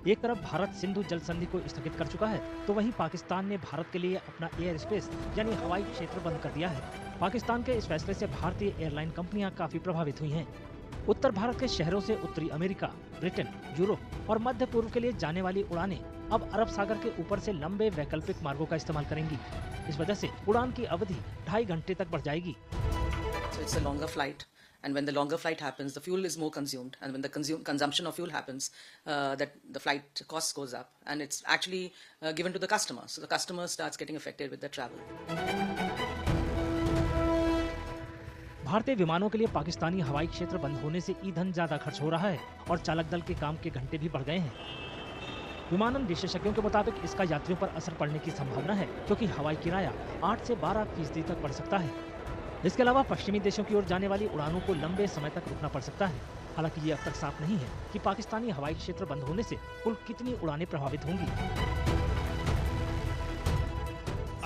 एक तरफ भारत सिंधु जल संधि को स्थगित कर चुका है, तो वहीं पाकिस्तान ने भारत के लिए अपना एयर स्पेस यानी हवाई क्षेत्र बंद कर दिया है। पाकिस्तान के इस फैसले से भारतीय एयरलाइन कंपनियां काफी प्रभावित हुई हैं। उत्तर भारत के शहरों से उत्तरी अमेरिका, ब्रिटेन, यूरोप और मध्य पूर्व के लिए जाने वाली उड़ानें अब अरब सागर के ऊपर से लंबे वैकल्पिक मार्गों का इस्तेमाल करेंगी। इस वजह से उड़ान की अवधि 2.5 घंटे तक बढ़ जाएगी। So it's a longer flight, and when the longer flight happens, the fuel is more consumed, and when the consumption of fuel happens, that the flight cost goes up, and it's actually given to the customer. So the customer starts getting affected with the travel. भारतीय विमानों के लिए पाकिस्तानी हवाई क्षेत्र बंद होने से ईंधन ज्यादा खर्च हो रहा है और चालक दल के काम के घंटे भी बढ़ गए हैं। विमानन विशेषज्ञों के मुताबिक इसका यात्रियों पर असर पड़ने की संभावना है, क्योंकि हवाई किराया 8 से 12% तक बढ़ सकता है। इसके अलावा पश्चिमी देशों की ओर जाने वाली उड़ानों को लंबे समय तक रुकना पड़ सकता है। हालांकि ये अब तक साफ नहीं है कि पाकिस्तानी हवाई क्षेत्र बंद होने से कुल कितनी उड़ानें प्रभावित होंगी।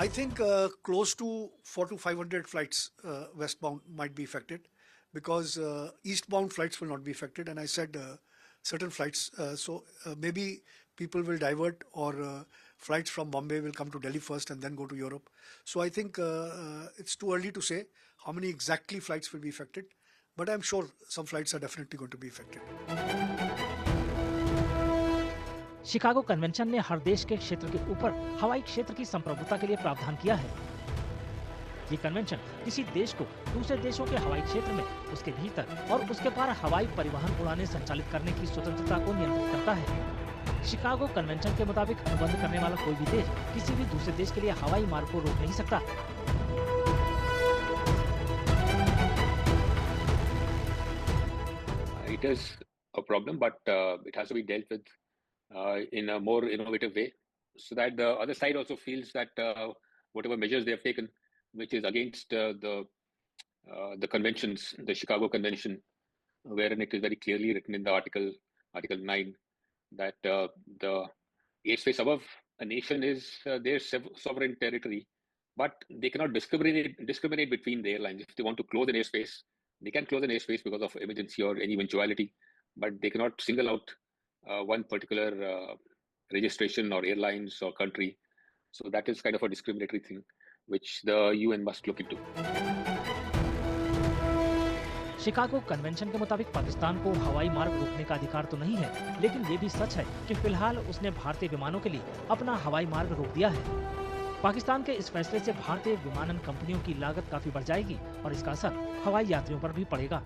I think close to 400 to 500 flights westbound might be affected, because eastbound flights will not be affected, and I said certain flights. So maybe people will divert, or flights from Bombay will come to Delhi first and then go to Europe. So I think it's too early to say how many exactly flights will be affected, but I'm sure some flights are definitely going to be affected. Chicago convention ने हर देश के क्षेत्र के ऊपर हवाई क्षेत्र की संप्रभुता के लिए प्रावधान किया है। ये कन्वेंशन किसी देश को दूसरे देशों के हवाई क्षेत्र में उसके भीतर और उसके पार हवाई परिवहन उड़ानें संचालित करने की स्वतंत्रता को नियंत्रित करता है। शिकागो कन्वेंशन के मुताबिक अनुबंध करने वाला कोई भी देश किसी भी दूसरे देश के लिए हवाई मार्ग को रोक नहीं सकता। It is a problem, but it has to be dealt with in a more innovative way, so that the other side also feels that whatever measures they have taken, which is against the conventions, the Chicago Convention, wherein it is very clearly written in the Article 9 that the airspace above a nation is their sovereign territory, but they cannot discriminate between the airlines. If they want to close an airspace, they can close an airspace because of emergency or any eventuality, but they cannot single out one particular registration or airlines or country. So that is kind of a discriminatory thing, which the UN must look into. Chicago convention के मुताबिक पाकिस्तान को हवाई मार्ग रोकने का अधिकार तो नहीं है, लेकिन ये भी सच है कि फिलहाल उसने भारतीय विमानों के लिए अपना हवाई मार्ग रोक दिया है। पाकिस्तान के इस फैसले से भारतीय विमानन कंपनियों की लागत काफी बढ़ जाएगी और इसका असर हवाई यात्रियों पर भी पड़ेगा।